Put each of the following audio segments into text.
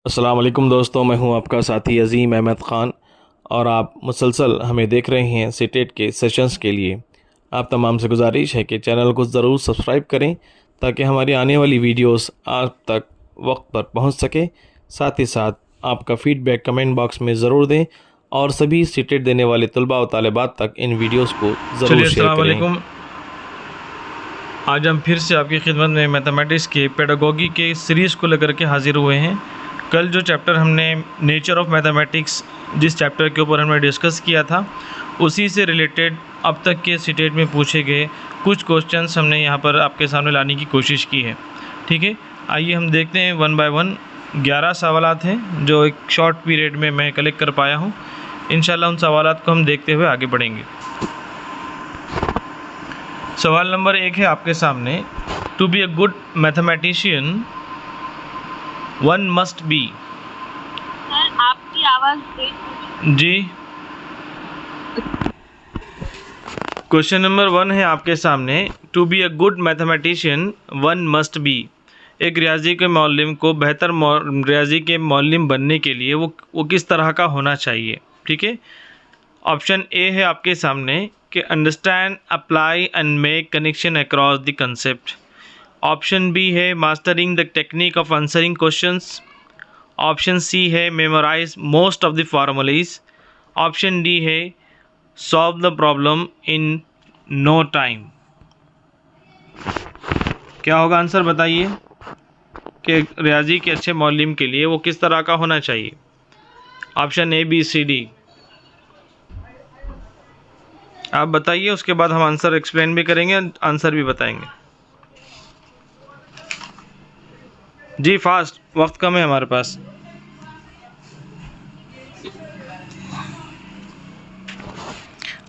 अस्सलाम वालेकुम दोस्तों, मैं हूं आपका साथी अज़ीम अहमद ख़ान और आप मुसलसल हमें देख रहे हैं सीटेट के सेशंस के लिए। आप तमाम से गुजारिश है कि चैनल को ज़रूर सब्सक्राइब करें ताकि हमारी आने वाली वीडियोस आप तक वक्त पर पहुंच सके। साथ ही साथ आपका फ़ीडबैक कमेंट बॉक्स में ज़रूर दें और सभी सीटेट देने वाले तलबा व तालिबात तक इन वीडियोज़ को ज़रूर शेयर अस्सलाम करें। वालेकुम। आज हम फिर से आपकी खिदमत में मैथमेटिक्स के पेडागोगी के सीरीज़ को लेकर के हाज़िर हुए हैं। कल जो चैप्टर हमने नेचर ऑफ मैथमेटिक्स, जिस चैप्टर के ऊपर हमने डिस्कस किया था, उसी से रिलेटेड अब तक के सीटेट में पूछे गए कुछ क्वेश्चंस हमने यहाँ पर आपके सामने लाने की कोशिश की है। ठीक है, आइए हम देखते हैं वन बाय वन। 11 सवालात हैं जो एक शॉर्ट पीरियड में मैं कलेक्ट कर पाया हूँ। इंशाल्लाह उन सवालात को हम देखते हुए आगे बढ़ेंगे। सवाल नंबर 1 है आपके सामने, to be a good mathematician one must be. Sir आपकी आवाज़ तेज। जी, क्वेश्चन नंबर 1 है आपके सामने, to be a good mathematician one must be. एक रियाजी के मौलिम को बेहतर रियाजी के मौलिम बनने के लिए वो किस तरह का होना चाहिए। ठीक है, ऑप्शन ए है आपके सामने कि understand, apply and make connection across the concept. Option B है mastering the technique of answering questions. Option C है memorise most of the formulae. Option D है solve the problem in no time. क्या होगा answer बताइए कि रियाजी के अच्छे मौलिम के लिए वो किस तरह का होना चाहिए। Option A, B, C, D. आप बताइए, उसके बाद हम आंसर एक्सप्लेन भी करेंगे, आंसर भी बताएंगे। जी फास्ट, वक्त कम है हमारे पास।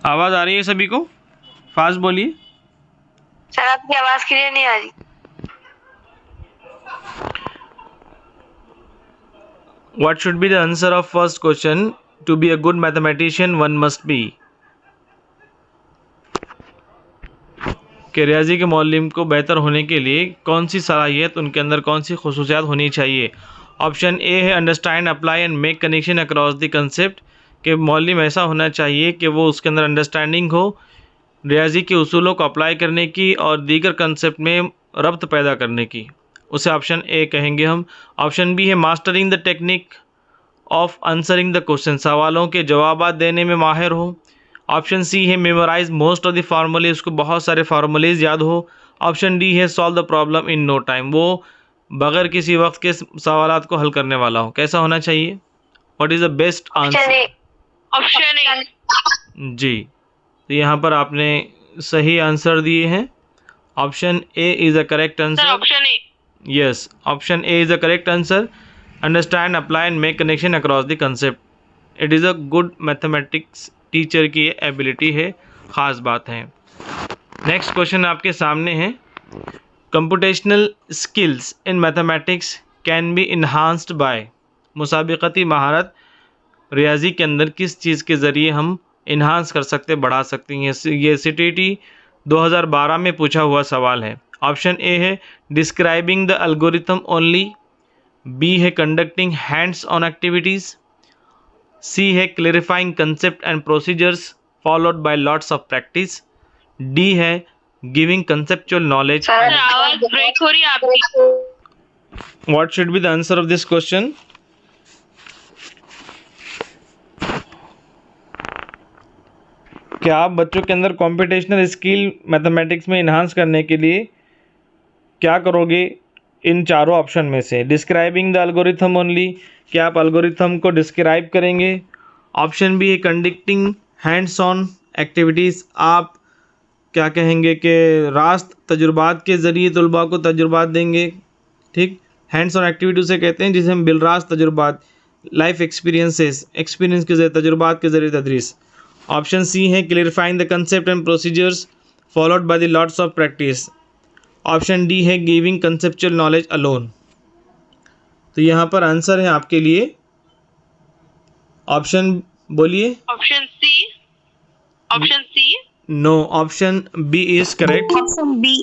आवाज़ आ रही है सभी को? फास्ट बोलिए। सर आपकी आवाज़ क्लियर नहीं आ रही। What should be the answer of first question? To be a good mathematician one must be। कि रियाजी के मौलिम को बेहतर होने के लिए कौन सी सलाहियत, उनके अंदर कौन सी खसूसियात होनी चाहिए। ऑप्शन ए है understand, apply and make connection across the concept. कि मौलिम ऐसा होना चाहिए कि वो उसके अंदर अंडरस्टैंडिंग हो रियाजी के उसूलों को अप्लाई करने की और दीगर कंसेप्ट में रब्त पैदा करने की, उसे ऑप्शन ए कहेंगे हम। ऑप्शन बी है mastering the technique of answering the question, सवालों के जवाब देने में माहिर हो। ऑप्शन सी है मेमोराइज मोस्ट ऑफ द फार्मूले, उसको बहुत सारे फार्मूलेज याद हो। ऑप्शन डी है solve the problem in no time, वो बगैर किसी वक्त के सवालात को हल करने वाला हो। कैसा होना चाहिए? What is the best answer? Option A. जी, तो यहाँ पर आपने सही आंसर दिए हैं। Option A is the correct answer. Option A. Yes, option A is the correct answer. Understand, apply and make connection across the concept. It is a good mathematics teacher की ability है, ख़ास बात है। Next question आपके सामने है, computational skills in mathematics can be enhanced by. मुसाबिकती महारत रियाजी के अंदर किस चीज़ के ज़रिए हम इन्हांस कर सकते, बढ़ा सकते हैं। ये CTT 2012 में पूछा हुआ सवाल है। ऑप्शन ए है describing the algorithm only. B है conducting hands on activities. C है clarifying concept and procedures followed by lots of practice. D है गिविंग कंसेप्चुअल नॉलेज। आवाज़ ब्रेक हो रही है आपकी। What should be the answer of this question? क्या आप बच्चों के अंदर कॉम्पिटिशनल स्किल मैथमेटिक्स में इन्हांस करने के लिए क्या करोगे इन चारों ऑप्शन में से? डिस्क्राइबिंग द एल्गोरिथम ओनली, क्या आप एल्गोरिथम को डिस्क्राइब करेंगे। ऑप्शन बी है कंडक्टिंग हैंड्स ऑन एक्टिविटीज़, आप क्या कहेंगे कि रास्त तजुर्बात के ज़रिए तलबा को तजुर्बात देंगे। ठीक, हैंड्स ऑन एक्टिविटी उसे कहते हैं जिसे हम बिलरास्त तजुर्बात, लाइफ एक्सपीरियंसेस, एक्सपीरियंस के ज़रिए, तजुर्बात के ज़रिए तदरीस। ऑप्शन सी है clarifying the concept and procedures followed by the lots of practice. Option D है गिविंग कंसेप्चुअल नॉलेज अलोन। तो यहाँ पर आंसर है आपके लिए ऑप्शन, बोलिए। Option C. Option C. No, option B is correct. Option B.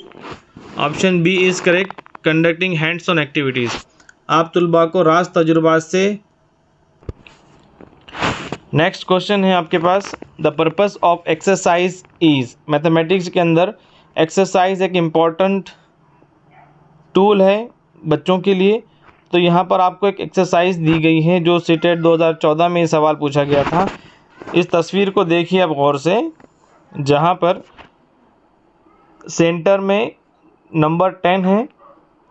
Option B is correct, conducting hands on activities. आप तलबा को रास तजुर्बात से। नेक्स्ट क्वेश्चन है आपके पास, the purpose of exercise is. Mathematics के अंदर एक्सरसाइज एक इम्पॉर्टेंट टूल है बच्चों के लिए। तो यहाँ पर आपको एक एक्सरसाइज दी गई है जो सीटेट 2014 में ये सवाल पूछा गया था। इस तस्वीर को देखिए आप गौर से, जहाँ पर सेंटर में नंबर 10 है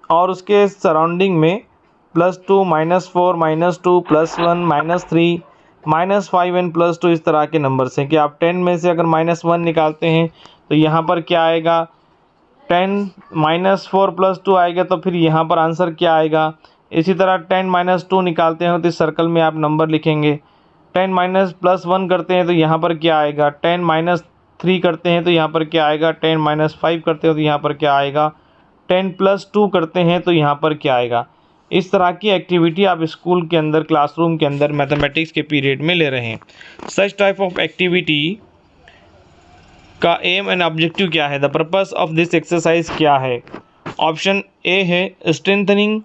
और उसके सराउंडिंग में +2 -4 -2 +1 -3 -5 एंड +2 इस तरह के नंबर्स हैं कि आप 10 में से अगर -1 निकालते हैं तो यहाँ पर क्या आएगा, 10 -4 +2 आएगा, तो फिर यहाँ पर आंसर क्या आएगा। इसी तरह 10 -2 निकालते हैं तो इस सर्कल में आप नंबर लिखेंगे। 10 +1 करते हैं तो यहाँ पर क्या आएगा। 10 -3 करते हैं तो यहाँ पर क्या आएगा। 10 -5 करते हैं तो यहाँ पर क्या आएगा। 10 +2 करते हैं तो यहाँ पर क्या आएगा। इस तरह की एक्टिविटी आप स्कूल के अंदर, क्लासरूम के अंदर मैथमेटिक्स के पीरियड में ले रहे हैं। सच टाइप ऑफ एक्टिविटी का एम एंड ऑब्जेक्टिव क्या है, the purpose of this exercise क्या है। ऑप्शन ए है strengthening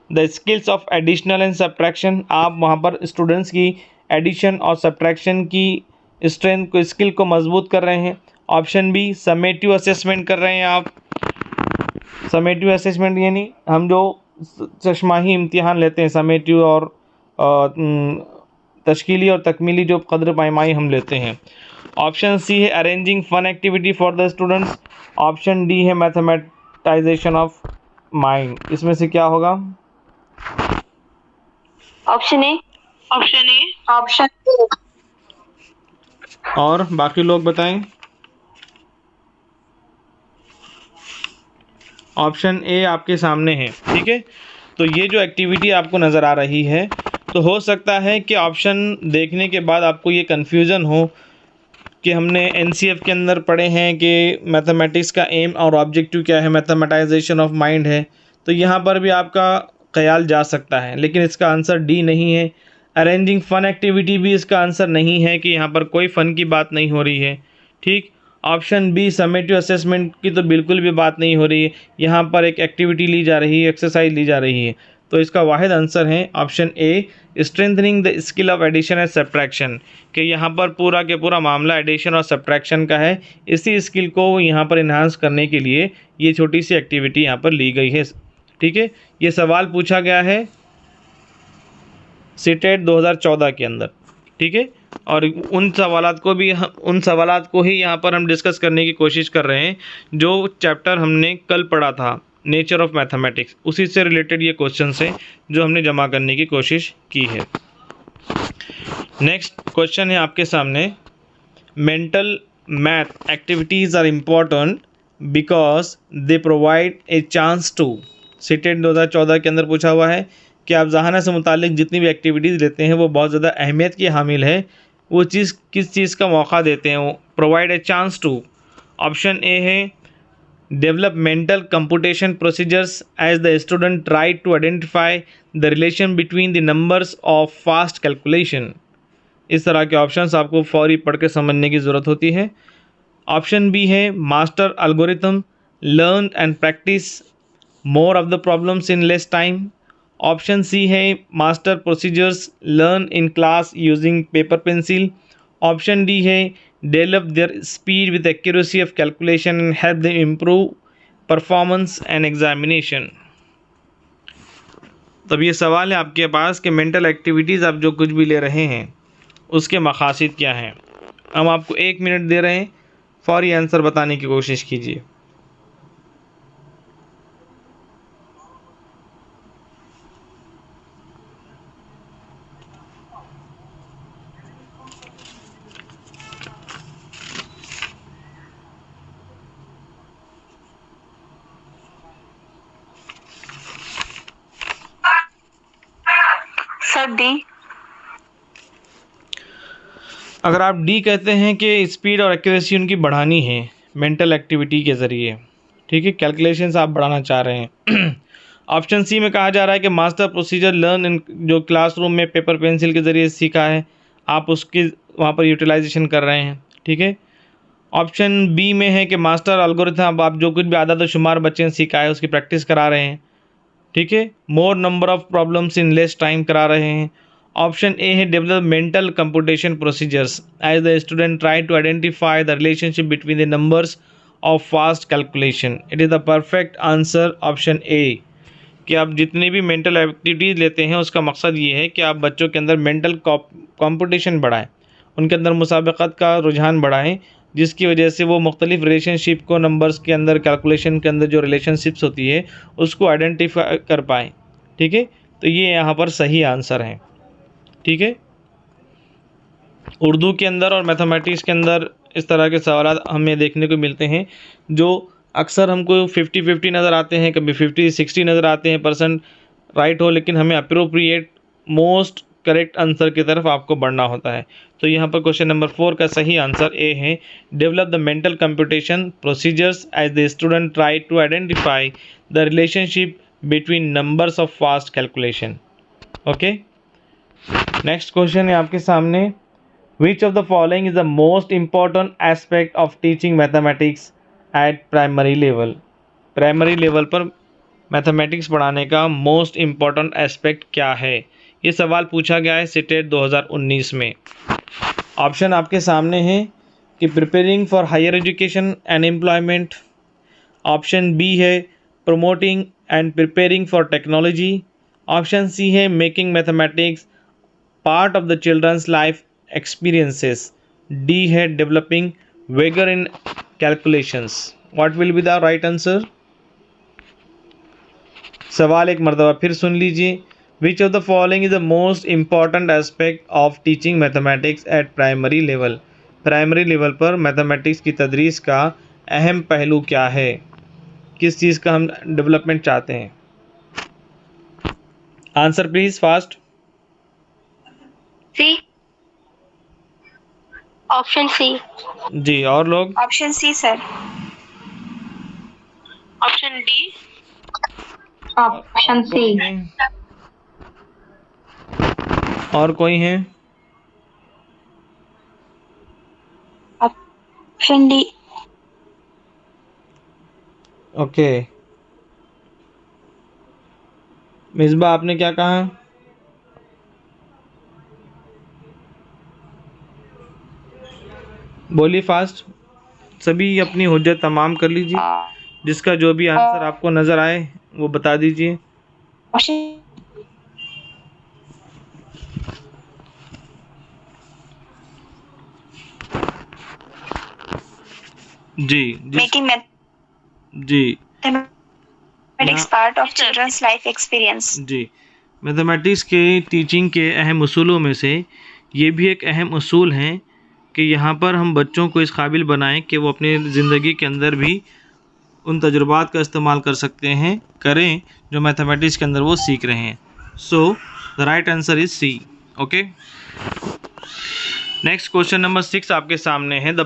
the skills of additional and subtraction. आप वहाँ पर स्टूडेंट्स की एडिशन और सब्ट्रैक्शन की स्ट्रेंथ को, स्किल को मजबूत कर रहे हैं। ऑप्शन बी समेटिव असेसमेंट कर रहे हैं आप। समेटिव असेसमेंट यानी हम जो चश्माही इम्तिहान लेते हैं, समेटिव और तश्कीली और तकमीली जो कदर पायमाई हम लेते हैं। ऑप्शन सी है arranging fun activity for the students. Option D है मैथमेटाइजेशन ऑफ माइंड। इसमें से क्या होगा। Option A. Option A. Option A. और बाकी लोग बताएं। ऑप्शन ए आपके सामने है, ठीक है। तो ये जो एक्टिविटी आपको नज़र आ रही है, तो हो सकता है कि ऑप्शन देखने के बाद आपको ये कन्फ्यूज़न हो कि हमने एनसीएफ के अंदर पढ़े हैं कि मैथमेटिक्स का एम और ऑब्जेक्टिव क्या है, मैथमेटाइजेशन ऑफ माइंड है। तो यहाँ पर भी आपका ख्याल जा सकता है, लेकिन इसका आंसर डी नहीं है। अरेंजिंग फ़न एक्टिविटी भी इसका आंसर नहीं है कि यहाँ पर कोई फ़न की बात नहीं हो रही है, ठीक। ऑप्शन बी समेटिव असेसमेंट की तो बिल्कुल भी बात नहीं हो रही है, यहाँ पर एक एक्टिविटी ली जा रही है, एक्सरसाइज ली जा रही है। तो इसका वाहिद आंसर है option A strengthening the skill of addition and subtraction, कि यहाँ पर पूरा के पूरा मामला एडिशन और सब्ट्रैक्शन का है। इसी स्किल को यहाँ पर इन्हांस करने के लिए ये छोटी सी एक्टिविटी यहाँ पर ली गई है, ठीक है। ये सवाल पूछा गया है सीटेट 2014 के अंदर, ठीक है। और उन सवालात को ही यहाँ पर हम डिस्कस करने की कोशिश कर रहे हैं जो चैप्टर हमने कल पढ़ा था, नेचर ऑफ मैथमेटिक्स। उसी से रिलेटेड ये क्वेश्चन है जो हमने जमा करने की कोशिश की है। नेक्स्ट क्वेश्चन है आपके सामने, mental math activities are important because they provide a chance to. CTET 2014 के अंदर पूछा हुआ है कि आप ज़हाना से मुतालिक जितनी भी एक्टिविटीज़ लेते हैं वो बहुत ज़्यादा अहमियत की हामिल है। वो चीज़ किस चीज़ का मौका देते हैं, वो provide a chance to. Option A है develop mental computation procedures as the student try to identify the relation between the numbers of fast calculation. इस तरह के ऑप्शंस आपको फौरी पढ़ के समझने की ज़रूरत होती है। ऑप्शन बी है master algorithm, learn and practise more of the problems in less time. Option C है master procedures, learn in class using paper pencil. Option D है develop their speed with accuracy of calculation and help them improve performance and examination. तब ये सवाल है आपके पास कि mental activities आप जो कुछ भी ले रहे हैं उसके मकासद क्या हैं। हम आपको 1 मिनट दे रहे हैं, फौरी आंसर बताने की कोशिश कीजिए। Sir D. अगर आप डी कहते हैं कि स्पीड और एक्यूरेसी उनकी बढ़ानी है मेंटल एक्टिविटी के ज़रिए, ठीक है, कैलकुलेशंस आप बढ़ाना चाह रहे हैं। ऑप्शन सी में कहा जा रहा है कि मास्टर प्रोसीजर लर्न इन, जो क्लासरूम में पेपर पेंसिल के ज़रिए सीखा है आप उसकी वहाँ पर यूटिलाइजेशन कर रहे हैं, ठीक है। ऑप्शन बी में है कि मास्टर एल्गोरिथम, आप जो कुछ भी आदत और शुमार बच्चे ने सीखा है उसकी प्रैक्टिस करा रहे हैं। ठीक है, more number of problems in less time करा रहे हैं। ऑप्शन ए है develop mental computation procedures as the student try to identify the relationship between the numbers of fast calculation. It is the perfect answer option A, कि आप जितनी भी mental activities लेते हैं उसका मकसद ये है कि आप बच्चों के अंदर मेंटल कंपटीशन बढ़ाएं, उनके अंदर मुसाबक़त का रुझान बढ़ाएं, जिसकी वजह से वो मुख्तलिफ रिलेशनशिप को नंबर्स के अंदर, कैलकुलेशन के अंदर जो रिलेशनशिप्स होती है उसको आइडेंटिफाई कर पाएँ। ठीक है, तो ये यहाँ पर सही आंसर है। ठीक है, उर्दू के अंदर और मैथमेटिक्स के अंदर इस तरह के सवाल हमें देखने को मिलते हैं जो अक्सर हमको 50-50 नज़र आते हैं, कभी 50-60 नज़र आते हैं परसेंट राइट हो, लेकिन हमें अप्रोप्रिएट मोस्ट करेक्ट आंसर की तरफ आपको बढ़ना होता है। तो यहाँ पर क्वेश्चन नंबर 4 का सही आंसर ए है, develop the mental computation procedures as the student try to identify the relationship between numbers of fast calculation. Okay, next question है आपके सामने, which of the following is the most important aspect of teaching mathematics at primary level. Primary level पर mathematics पढ़ाने का most important aspect क्या है, ये सवाल पूछा गया है सिटेट 2019 में। ऑप्शन आपके सामने हैं कि preparing for higher education and employment, option B है promoting and preparing for technology, option C है making mathematics part of the children's life experiences, D है developing vigour in calculations. What will be the right answer? सवाल एक मरतबा फिर सुन लीजिए, which of the following is the most important aspect of teaching mathematics at primary level. Primary level पर mathematics की तदरीस का अहम पहलू क्या है, किस चीज़ का हम डेवलपमेंट चाहते हैं? Answer please fast. C, option C. जी, और लोग? Option C sir. Option D. Option C. और कोई है? Option D. ओके, मिसबा आपने क्या कहा? बोलिए फास्ट, सभी अपनी हुज्जत तमाम कर लीजिए, जिसका जो भी आंसर आपको नज़र आए वो बता दीजिए। ऑप्शन जी, मेकिंग जी mathematics part of childrens life experience. जी, मैथमेटिक्स के टीचिंग के अहम उसूलों में से ये भी एक अहम उसूल हैं कि यहाँ पर हम बच्चों को इस काबिल बनाएं कि वो अपनी ज़िंदगी के अंदर भी उन तजुर्बात का इस्तेमाल कर सकते हैं, करें जो मैथमेटिक्स के अंदर वो सीख रहे हैं। So the right answer is C. Okay, next question number 6 आपके सामने है, the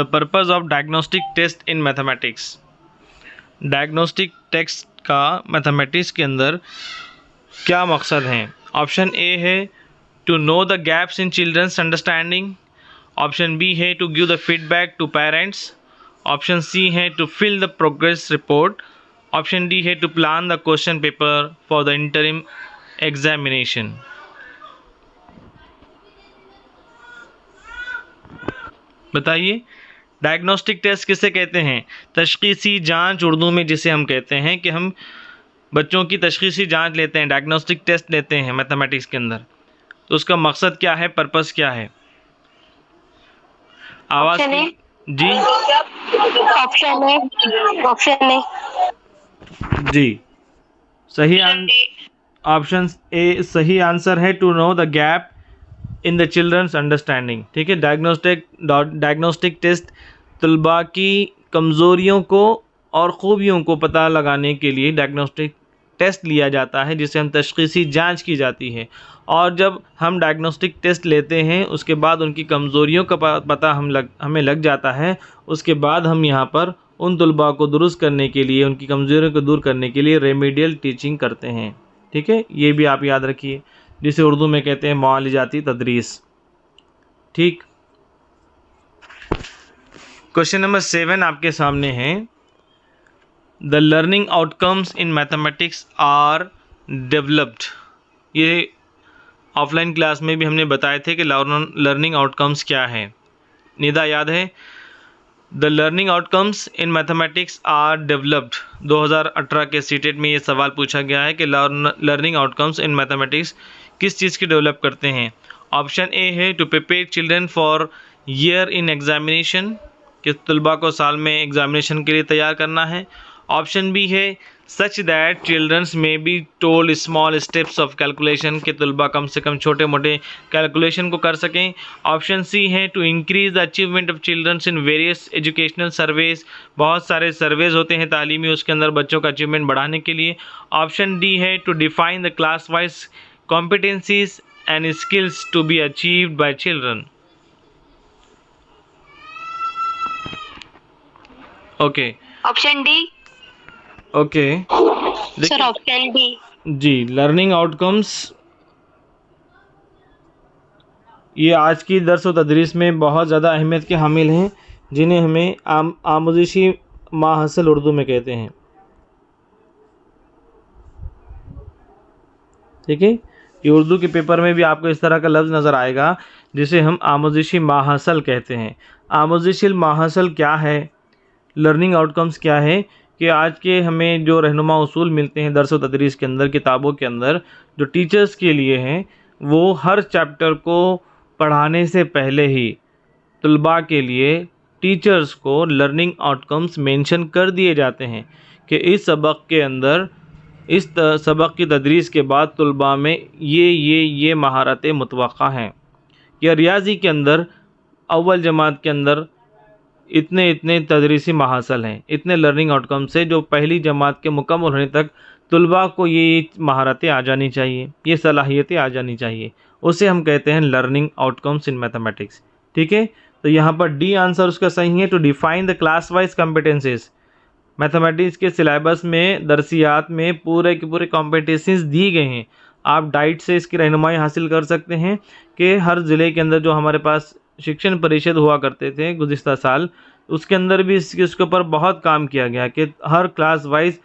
purpose of diagnostic test in mathematics. Diagnostic test का मैथमेटिक्स के अंदर क्या मकसद है? ऑप्शन ए है to know the gaps in children's understanding, option B है to give the feedback to parents, option C है to fill the progress report, option D है to plan the question paper for the interim examination. बताइए, diagnostic test किसे कहते हैं? तशखीसी जांच उर्दू में जिसे हम कहते हैं कि हम बच्चों की तशखीसी जांच लेते हैं, डायग्नोस्टिक टेस्ट लेते हैं मैथमेटिक्स के अंदर, तो उसका मकसद क्या है, पर्पस क्या है? आवाज़ जी, ऑप्शन ए। जी, सही ऑप्शन ए सही आंसर है, to know the gap in the childrens understanding. ठीक है, डायग्नोस्टिक टेस्ट तलबा की कमज़ोरियों को और ख़ूबियों को पता लगाने के लिए डायग्नोस्टिक टेस्ट लिया जाता है, जिसे हम तशखीसी जांच की जाती है। और जब हम डायग्नोस्टिक टेस्ट लेते हैं उसके बाद उनकी कमज़ोरियों का पता हमें लग जाता है, उसके बाद हम यहाँ पर उन तलबा को दुरुस्त करने के लिए, उनकी कमज़ोरियों को दूर करने के लिए रेमेडियल टीचिंग करते हैं। ठीक है, ये भी आप याद रखिए, जिसे उर्दू में कहते हैं मुआलिजाती तदरीस। ठीक, क्वेश्चन नंबर 7 आपके सामने है, the learning outcomes in mathematics are developed. ये ऑफलाइन क्लास में भी हमने बताए थे कि लर्निंग आउटकम्स क्या है। निदा याद है? The learning outcomes in mathematics are developed. 2018 के सीटेट में ये सवाल पूछा गया है कि लर्निंग आउटकम्स इन मैथमेटिक्स किस चीज़ की डेवलप करते हैं। ऑप्शन ए है to prepare children for year in examination, कि तलबा को साल में एग्जामिनेशन के लिए तैयार करना है। ऑप्शन बी है सच दैट चिल्ड्रंस में be told small steps of calculation, के तलबा कम से कम छोटे मोटे कैलकुलेशन को कर सकें। ऑप्शन सी है to increase the achievement of childrens in various educational surveys, बहुत सारे सर्वेज होते हैं तालीमी, उसके अंदर बच्चों का अचीवमेंट बढ़ाने के लिए। ऑप्शन डी है to define the class wise competencies and skills to be achieved by children. Okay option D. Okay sir option D. जी, लर्निंग आउटकम्स ये आज की दर्स व तदरीस में बहुत ज़्यादा अहमियत के हामिल हैं, जिन्हें हमें आमोज़िशी माहसल उर्दू में कहते हैं। ठीक है, ये उर्दू के पेपर में भी आपको इस तरह का लफ्ज़ नज़र आएगा जिसे हम आमोज़िशी माहसल कहते हैं। आमोज़िशी माहसल क्या है, लर्निंग आउटकम्स क्या है, कि आज के हमें जो रहनुमा उसूल मिलते हैं दर्स व तदरीस के अंदर, किताबों के अंदर, जो टीचर्स के लिए हैं, वो हर चैप्टर को पढ़ाने से पहले ही तलबा के लिए टीचर्स को लर्निंग आउटकम्स मेंशन कर दिए जाते हैं कि इस सबक के अंदर, इस सबक की तदरीस के बाद तलबा में ये महारतें मुतवक्का हैं। या रियाजी के अंदर अव्वल जमात के अंदर इतने तदरीसी महासल हैं, इतने लर्निंग आउटकम्स है, जो पहली जमात के मुकम्मल होने तक तलबा को ये महारतें आ जानी चाहिए, ये सलाहियतें आ जानी चाहिए, उसे हम कहते हैं लर्निंग आउटकम्स इन मैथमेटिक्स। ठीक है, तो यहाँ पर डी आंसर उसका सही है, to define the class wise competencies. Mathematics के सिलेबस में, दरसियात में पूरे के पूरे कॉम्पिटेंसीज दी गए हैं। आप डाइट से इसकी रहनुमाई हासिल कर सकते हैं कि हर ज़िले के अंदर जो हमारे पास शिक्षण परिषद हुआ करते थे गुज़िश्ता साल, उसके अंदर भी इसके ऊपर बहुत काम किया गया कि हर क्लास वाइज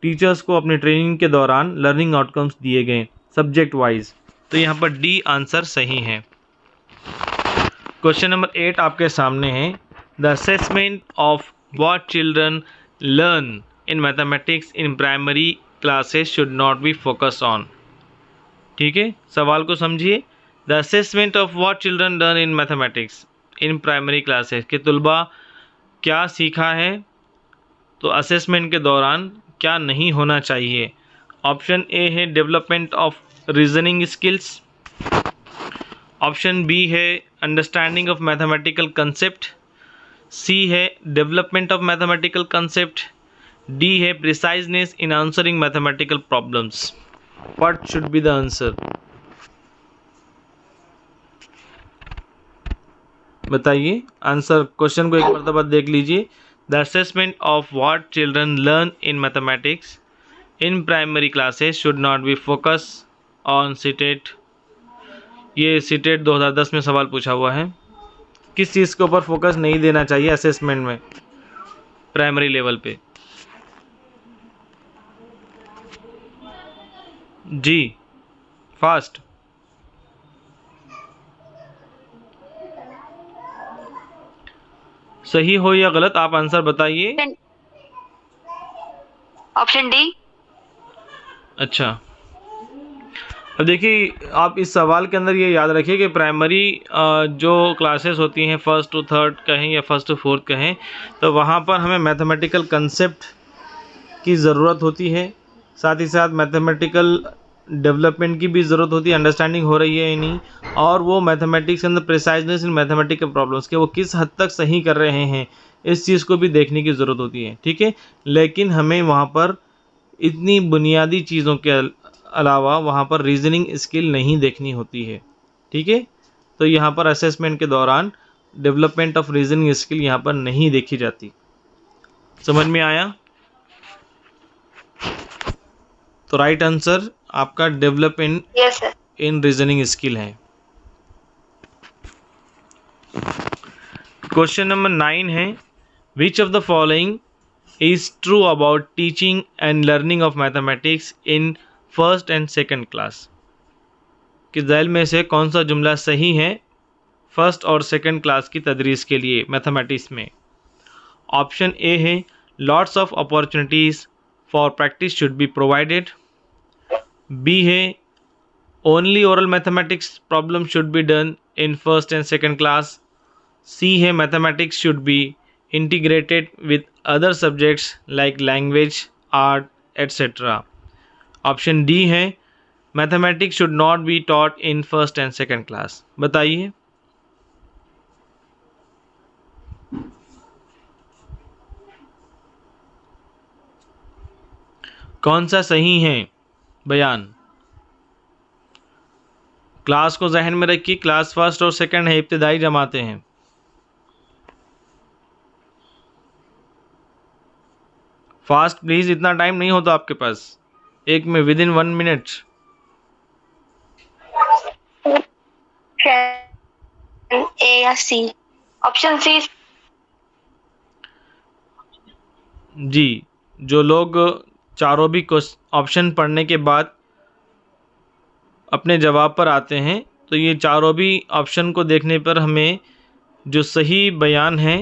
टीचर्स को अपनी ट्रेनिंग के दौरान लर्निंग आउटकम्स दिए गए सब्जेक्ट वाइज। तो यहाँ पर डी आंसर सही है। क्वेश्चन नंबर 8 आपके सामने है, the assessment of what children learn in mathematics in primary classes should not be focus on. ठीक है, सवाल को समझिए। The assessment of what children learn in mathematics in primary classes, के तलबा क्या सीखा है, तो असेसमेंट के दौरान क्या नहीं होना चाहिए। ऑप्शन ए है development of reasoning skills. Option B है understanding of mathematical concept. C है development of mathematical concept. D है preciseness in answering mathematical problems. What should be the answer, बताइए आंसर। क्वेश्चन को एक मरतबा देख लीजिए। The assessment of what children learn in mathematics in primary classes should not be focus on CTET. ये CTET 2010 में सवाल पूछा हुआ है। किस चीज़ के ऊपर फोकस नहीं देना चाहिए असेसमेंट में प्राइमरी लेवल पे? जी, फास्ट। सही हो या गलत, आप आंसर बताइए। Option D. अच्छा, अब देखिए, आप इस सवाल के अंदर ये याद रखिए कि प्राइमरी जो क्लासेस होती हैं, फर्स्ट टू थर्ड कहें या फर्स्ट टू फोर्थ कहें, तो वहाँ पर हमें मैथमेटिकल कंसेप्ट की ज़रूरत होती है, साथ ही साथ मैथमेटिकल डेवलपमेंट की भी ज़रूरत होती है, अंडरस्टैंडिंग हो रही है या नहीं, और वो मैथमेटिक्स के अंदर प्रिसाइजनेस इन मैथमेटिकल प्रॉब्लम्स के वो किस हद तक सही कर रहे हैं, इस चीज़ को भी देखने की ज़रूरत होती है। ठीक है, लेकिन हमें वहाँ पर इतनी बुनियादी चीज़ों के अलावा वहाँ पर रीजनिंग स्किल नहीं देखनी होती है। ठीक है, तो यहाँ पर असेसमेंट के दौरान डेवलपमेंट ऑफ रीजनिंग स्किल यहाँ पर नहीं देखी जाती। समझ में आया? तो राइट आंसर आपका डेवलपमेंट इन रीजनिंग स्किल है। क्वेश्चन नंबर 9 है, विच of the following is true about teaching and learning of mathematics in first and second class? कि ज़ैल में से कौन सा जुमला सही है फर्स्ट और सेकंड क्लास की तदरीस के लिए मैथमेटिक्स में? ऑप्शन ए है lots of opportunities for practice should be provided, B है only oral mathematics problem should be done in first and second class, C है mathematics should be integrated with other subjects like language, art, etc. Option D है mathematics should not be taught in first and second class. बताइए. कौन सा सही है बयान? Class को जहन में रखिए, क्लास फर्स्ट और सेकंड है, इब्तिदाई जमाते हैं. फास्ट प्लीज, इतना टाइम नहीं होता आपके पास. एक में विद इन 1 मिनट. ए या सी? Option C. जी, जो लोग चारों भी ऑप्शन पढ़ने के बाद अपने जवाब पर आते हैं तो ये चारों भी ऑप्शन को देखने पर हमें जो सही बयान है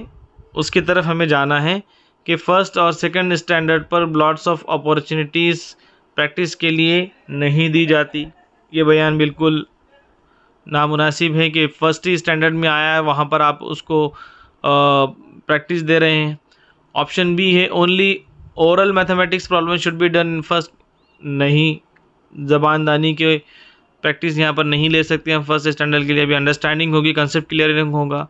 उसकी तरफ हमें जाना है कि फ़र्स्ट और सेकंड स्टैंडर्ड पर लॉट्स ऑफ अपॉर्चुनिटीज़ प्रैक्टिस के लिए नहीं दी जाती. ये बयान बिल्कुल नामुनासिब है कि फ़र्स्ट ही स्टैंडर्ड में आया है वहाँ पर आप उसको प्रैक्टिस दे रहे हैं. ऑप्शन बी है only oral mathematics problem should be done in first. नहीं, ज़बानदानी के प्रैक्टिस यहाँ पर नहीं ले सकते हैं फर्स्ट स्टैंडर्ड के लिए. अभी अंडरस्टैंडिंग होगी, कंसेप्ट क्लियरिंग होगा.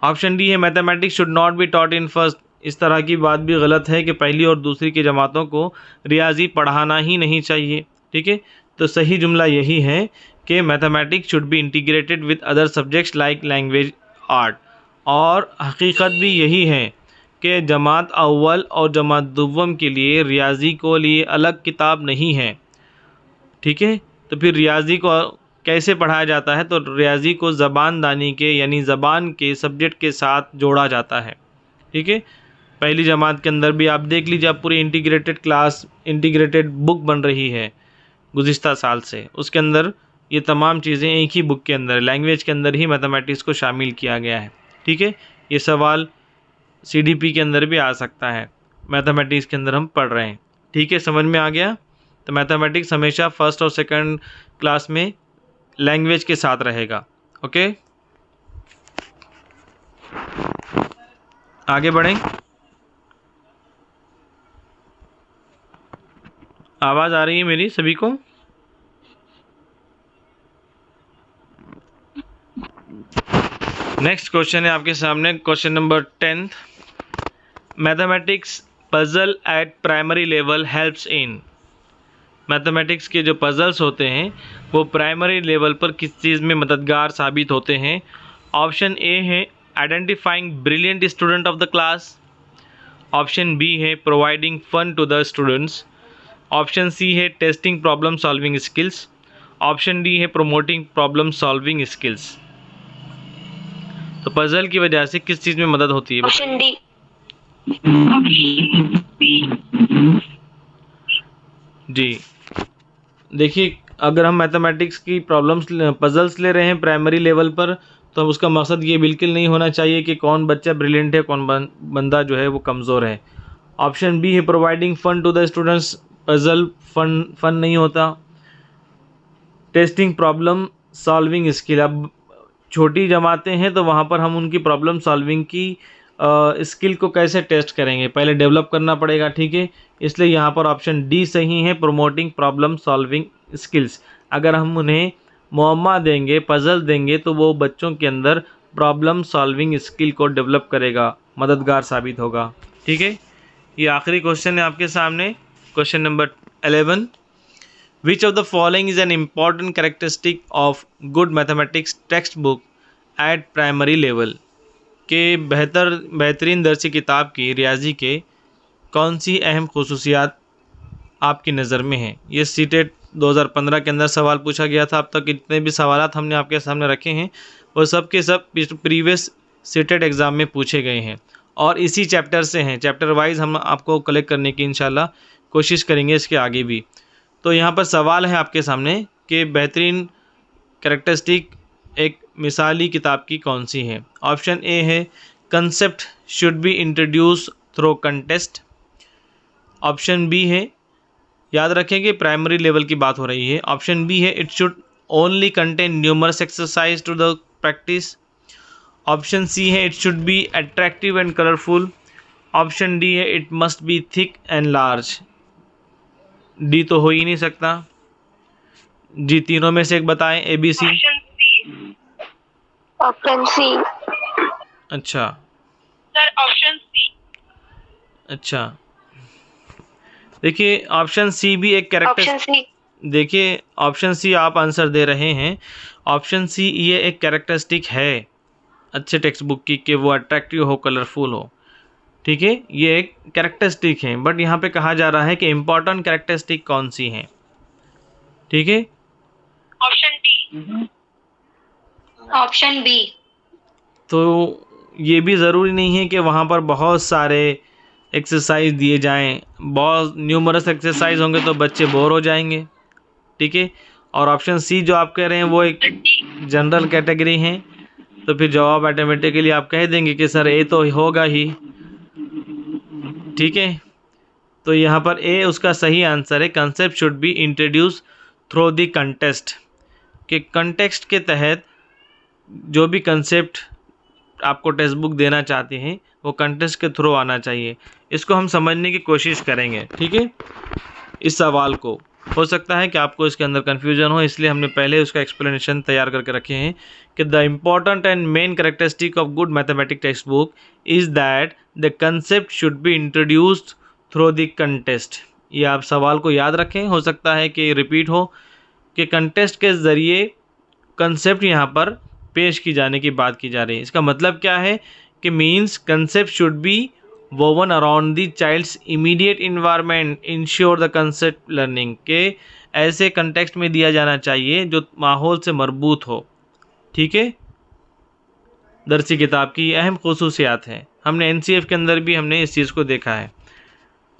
ऑप्शन डी है mathematics should not be taught in first. इस तरह की बात भी गलत है कि पहली और दूसरी की जमातों को रियाजी पढ़ाना ही नहीं चाहिए. ठीक है, तो सही जुमला यही है कि mathematics should be integrated with other subjects like language, art. और हकीकत भी यही है कि जमात अव्वल और जमात दुव्वम के लिए रियाजी को लिए अलग किताब नहीं है. ठीक है, तो फिर रियाजी को कैसे पढ़ाया जाता है? तो रियाजी को ज़बानदानी के यानी ज़बान के सब्जेक्ट के साथ जोड़ा जाता है. ठीक है, पहली जमात के अंदर भी आप देख लीजिए, आप पूरी इंटीग्रेटेड क्लास, इंटीग्रेटेड बुक बन रही है गुज़िश्ता साल से. उसके अंदर ये तमाम चीज़ें एक ही बुक के अंदर, लैंग्वेज के अंदर ही मैथमेटिक्स को शामिल किया गया है. ठीक है, ये सवाल CDP के अंदर भी आ सकता है, मैथमेटिक्स के अंदर हम पढ़ रहे हैं. ठीक है, समझ में आ गया? तो मैथमेटिक्स हमेशा फर्स्ट और सेकंड क्लास में लैंग्वेज के साथ रहेगा. ओके, आगे बढ़ें. आवाज़ आ रही है मेरी सभी को? नेक्स्ट क्वेश्चन है आपके सामने, question number 10. Mathematics puzzle eight primary level helps in. Mathematics के जो पजल्स होते हैं वो प्राइमरी लेवल पर किस चीज़ में मददगार साबित होते हैं? ऑप्शन ए है identifying brilliant student of the class. Option B है providing fun to the students. Option C है testing problem solving skills. Option D है प्रोमोटिंग प्रॉब्लम सॉल्विंग स्किल्स. तो पजल की वजह से किस चीज़ में मदद होती है? Option D. जी, देखिए, अगर हम मैथमेटिक्स की प्रॉब्लम्स पजल्स ले रहे हैं प्राइमरी लेवल पर तो उसका मकसद ये बिल्कुल नहीं होना चाहिए कि कौन बच्चा ब्रिलियंट है, कौन बंदा जो है वो कमज़ोर है. ऑप्शन बी है providing fun to the students. Puzzle fun नहीं होता. टेस्टिंग प्रॉब्लम सॉल्विंग स्किल, अब छोटी जमातें हैं तो वहाँ पर हम उनकी प्रॉब्लम सॉल्विंग की स्किल को कैसे टेस्ट करेंगे, पहले डेवलप करना पड़ेगा. ठीक है, इसलिए यहाँ पर ऑप्शन डी सही है, प्रोमोटिंग प्रॉब्लम सॉल्विंग स्किल्स. अगर हम उन्हें मुअम्मा देंगे, पजल देंगे तो वो बच्चों के अंदर प्रॉब्लम सॉल्विंग स्किल को डेवलप करेगा, मददगार साबित होगा. ठीक है, ये आखिरी क्वेश्चन है आपके सामने, question number 11. Which of the following is an important characteristic of good mathematics text book eight primary level. के बेहतरीन दर्सी किताब की रियाजी के कौन सी अहम खुसूसियात आपकी नज़र में हैं? ये सीटेट 2015 के अंदर सवाल पूछा गया था. अब तक इतने भी सवालात हमने आपके सामने रखे हैं वो सब के सब प्रीवियस सीटेट एग्ज़ाम में पूछे गए हैं. और इसी चैप्टर से हैं। चैप्टर वाइज हम आपको कलेक्ट करने की इंशाल्लाह कोशिश करेंगे इसके आगे भी। तो यहाँ पर सवाल है आपके सामने कि बेहतरीन कैरेक्टरिस्टिक एक मिसाली किताब की कौन सी है। ऑप्शन ए है concept should be introduce through contest. Option B है, याद रखें कि प्राइमरी लेवल की बात हो रही है। ऑप्शन बी है it should only contain numerous exercise to the practice. Option C है it should be attractive and colourful. Option D है it must be thick and large. D तो हो ही नहीं सकता जी, तीनों में से एक बताएं, ए बी सी। ऑप्शन सी। अच्छा सर ऑप्शन सी। अच्छा, देखिए ऑप्शन सी भी एक ऑप्शन कैरेक्टर, सी। देखिए ऑप्शन सी आप आंसर दे रहे हैं। ऑप्शन सी ये एक कैरेक्टरिस्टिक है अच्छे टेक्स्ट बुक की कि वो अट्रैक्टिव हो, कलरफुल हो। ठीक है, ये एक कैरेक्टरिस्टिक है, बट यहाँ पे कहा जा रहा है कि इम्पॉर्टेंट कैरेक्टरिस्टिक कौन सी हैं। ठीक है, ऑप्शन डी। Option B. तो ये भी ज़रूरी नहीं है कि वहाँ पर बहुत सारे एक्सरसाइज दिए जाएं, बहुत न्यूमरस एक्सरसाइज होंगे तो बच्चे बोर हो जाएंगे। ठीक है, और ऑप्शन सी जो आप कह रहे हैं वो एक जनरल कैटेगरी है, तो फिर जवाब ऑटोमेटिकली आप कह देंगे कि सर ए तो होगा ही। ठीक है, तो यहाँ पर ए उसका सही आंसर है। Concept should be introduce through the contest, कि कंटेक्स्ट के तहत जो भी कंसेप्ट आपको टेक्स्ट बुक देना चाहते हैं वो कंटेस्ट के थ्रू आना चाहिए। इसको हम समझने की कोशिश करेंगे। ठीक है, इस सवाल को हो सकता है कि आपको इसके अंदर कन्फ्यूजन हो, इसलिए हमने पहले उसका एक्सप्लेनेशन तैयार करके रखे हैं कि the important and main characteristic of good mathematic text book is that the concept should be introduced through the contest. ये आप सवाल को याद रखें, हो सकता है कि रिपीट हो कि कंटेस्ट के ज़रिए कंसेप्ट यहाँ पर पेश की जाने की बात की जा रही है। इसका मतलब क्या है कि means concept should be woven around the child's immediate environment ensure the concept learning, के ऐसे कंटेक्स्ट में दिया जाना चाहिए जो माहौल से मरबूत हो। ठीक है, दरसी किताब की अहम खसूसियात हैं। हमने एनसीएफ के अंदर भी हमने इस चीज़ को देखा है।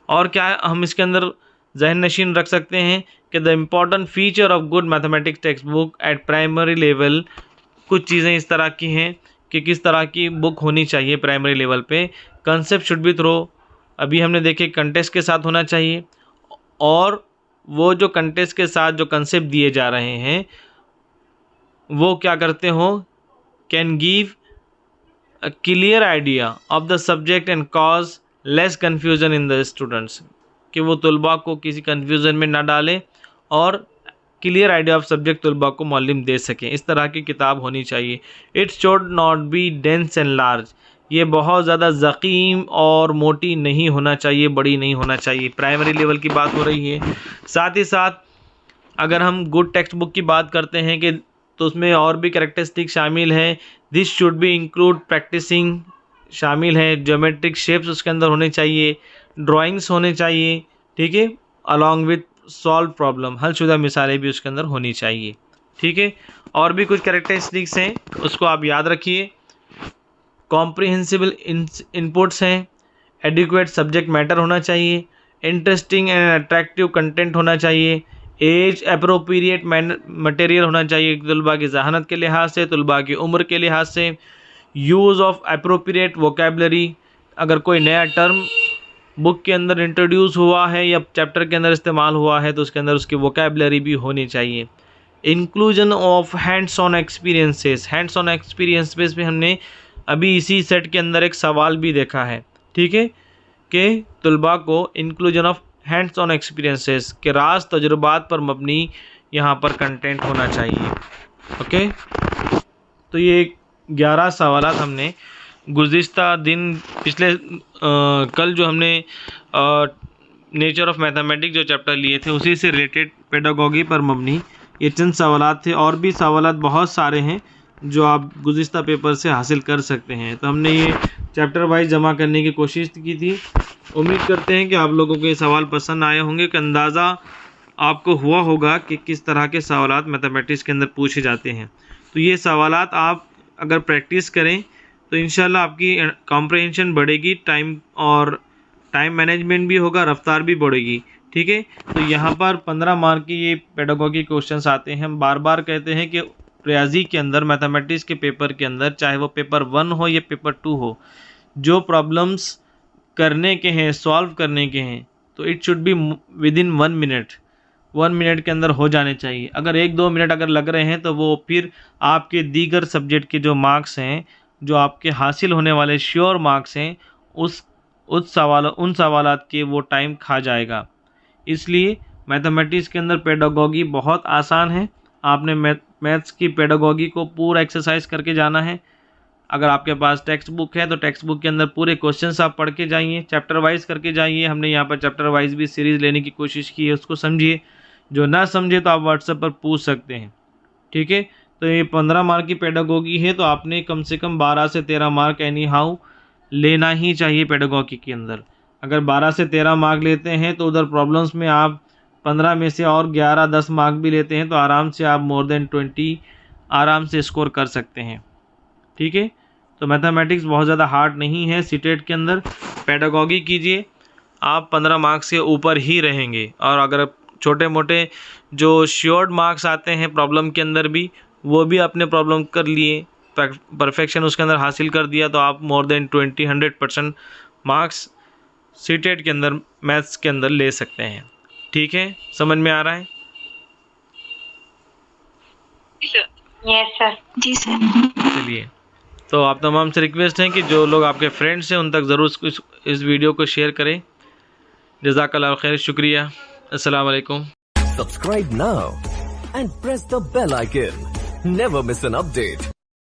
और क्या हम इसके अंदर जहन नशीन रख सकते हैं कि the important feature of good mathematics text book eight primary level, कुछ चीज़ें इस तरह की हैं कि किस तरह की बुक होनी चाहिए प्राइमरी लेवल पे। कंसेप्ट शुड बी थ्रू, अभी हमने देखे कंटेस्ट के साथ होना चाहिए, और वो जो कंटेस्ट के साथ जो कंसेप्ट दिए जा रहे हैं वो क्या करते हो, can give a clear idea of the subject and cause less confusion in the students, कि वो तलबा को किसी कन्फ्यूज़न में ना डालें और क्लियर आइडिया ऑफ सब्जेक्ट तलबा को मौलिम दे सकें। इस तरह की किताब होनी चाहिए। It should not B dense and large, ये बहुत ज़्यादा ज़कीम और मोटी नहीं होना चाहिए, बड़ी नहीं होना चाहिए। प्राइमरी लेवल की बात हो रही है। साथ ही साथ अगर हम गुड टेक्स्ट बुक की बात करते हैं कि तो उसमें और भी कैरेक्टरिस्टिक शामिल है। This should be include practising शामिल है, ज्योमेट्रिक शेप्स उसके अंदर होने चाहिए, ड्राइंग्स होने चाहिए। ठीक है, अलॉन्ग विथ सॉल्व प्रॉब्लम, हलशुदा मिसालें भी उसके अंदर होनी चाहिए। ठीक है, और भी कुछ कैरेक्टरिस्टिक्स हैं उसको आप याद रखिए। कॉम्प्रिहेंसिबल इनपुट्स हैं, एडिक्वेट सब्जेक्ट मैटर होना चाहिए, इंटरेस्टिंग एंड अट्रैक्टिव कंटेंट होना चाहिए, एज अप्रोप्रिएट मटेरियल होना चाहिए तलबा की जहानत के लिहाज से, तलबा की उम्र के लिहाज से, यूज़ ऑफ अप्रोप्रिएट वोकेबलरी, अगर कोई नया टर्म बुक के अंदर इंट्रोड्यूस हुआ है या चैप्टर के अंदर इस्तेमाल हुआ है तो उसके अंदर उसकी वोकेबलरी भी होनी चाहिए। Inclusion of hands on experiences, hands on experiences में हमने अभी इसी सेट के अंदर एक सवाल भी देखा है। ठीक है, कि तलबा को inclusion of hands on experiences के राज तजुर्बात पर मबनी यहाँ पर कंटेंट होना चाहिए। ओके, तो ये 11 सवालात हमने गुज़िश्ता दिन पिछले कल जो हमने नेचर ऑफ मैथमेटिक्स जो चैप्टर लिए थे उसी से रिलेटेड पेडागोगी पर मबनी ये चंद सवालात थे। और भी सवालात बहुत सारे हैं जो आप गुज़िश्ता पेपर से हासिल कर सकते हैं। तो हमने ये चैप्टर वाइज जमा करने की कोशिश की थी। उम्मीद करते हैं कि आप लोगों को ये सवाल पसंद आए होंगे, कि अंदाज़ा आपको हुआ होगा कि किस तरह के सवालात मैथमेटिक्स के अंदर पूछे जाते हैं। तो ये सवालात आप अगर प्रैक्टिस करें तो इंशाल्लाह आपकी कॉम्प्रहेंशन बढ़ेगी, टाइम मैनेजमेंट भी होगा, रफ्तार भी बढ़ेगी। ठीक है, तो यहाँ पर 15 मार्क की ये पेडागोगी क्वेश्चंस आते हैं। हम बार बार कहते हैं कि रियाजी के अंदर, मैथमेटिक्स के पेपर के अंदर, चाहे वो पेपर 1 हो या पेपर 2 हो, जो प्रॉब्लम्स करने के हैं, सॉल्व करने के हैं, तो it should be with in 1 minute, 1 minute के अंदर हो जाने चाहिए। अगर 1-2 मिनट अगर लग रहे हैं तो वो फिर आपके दीगर सब्जेक्ट के जो मार्क्स हैं, जो आपके हासिल होने वाले श्योर मार्क्स हैं, उन सवालात के वो टाइम खा जाएगा। इसलिए मैथमेटिक्स के अंदर पेडागोगी बहुत आसान है। आपने मैथ्स की पेडागोगी को पूरा एक्सरसाइज करके जाना है। अगर आपके पास टेक्स्ट बुक है तो टेक्स्ट बुक के अंदर पूरे क्वेश्चंस आप पढ़ के जाइए, चैप्टर वाइज करके जाइए। हमने यहाँ पर चैप्टर वाइज भी सीरीज़ लेने की कोशिश की है, उसको समझिए। जो ना समझे तो आप व्हाट्सएप पर पूछ सकते हैं। ठीक है, तो ये 15 मार्क की पेडागोगी है, तो आपने कम से कम 12 से 13 मार्क एनी हाउ लेना ही चाहिए पेडागोगी के अंदर। अगर 12 से 13 मार्क लेते हैं तो उधर प्रॉब्लम्स में आप 15 में से और 11-10 मार्क भी लेते हैं तो आराम से आप मोर देन 20 आराम से स्कोर कर सकते हैं। ठीक है, तो मैथमेटिक्स बहुत ज़्यादा हार्ड नहीं है। सीटेट के अंदर पेडागोगी कीजिए, आप 15 मार्क्स के ऊपर ही रहेंगे। और अगर छोटे मोटे जो श्योर्ड मार्क्स आते हैं प्रॉब्लम के अंदर भी, वो भी आपने प्रॉब्लम कर लिए, परफेक्शन उसके अंदर हासिल कर दिया, तो आप मोर देन 100% मार्क्स सीटेट के अंदर मैथ्स के अंदर ले सकते हैं। ठीक है, समझ में आ रहा है? Yes sir. जी सर। चलिए, तो आप तमाम से रिक्वेस्ट है कि जो लोग आपके फ्रेंड्स हैं उन तक ज़रूर इस वीडियो को शेयर करें। जज़ाकल्लाह खैर, शुक्रिया, अस्सलाम वालेकुम। Subscribe now and press the bell icon. Never miss an update.